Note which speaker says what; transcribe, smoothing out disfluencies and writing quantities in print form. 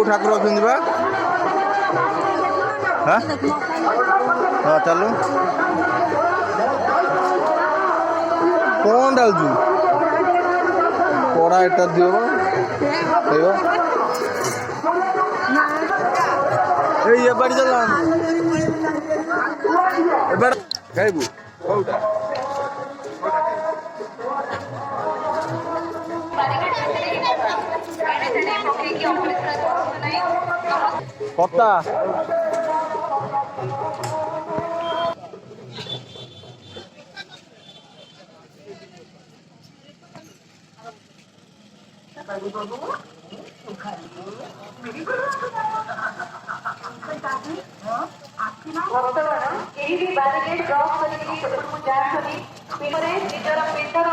Speaker 1: ठाकुर अछंती बा हां हां चलो कौन डाल जू कोड़ा एटा दियो हेयो ए ये बड़ी चला ए बड़ खाइबू कोउटा कता
Speaker 2: ବର୍ତ୍ତମାନ ଏହି ବି ବାରିଗେଟ୍ କ୍ରସ୍ କରିକି ସେପଟକୁ ଯାଆନ୍ତୁନି ନିଜର ପେଟର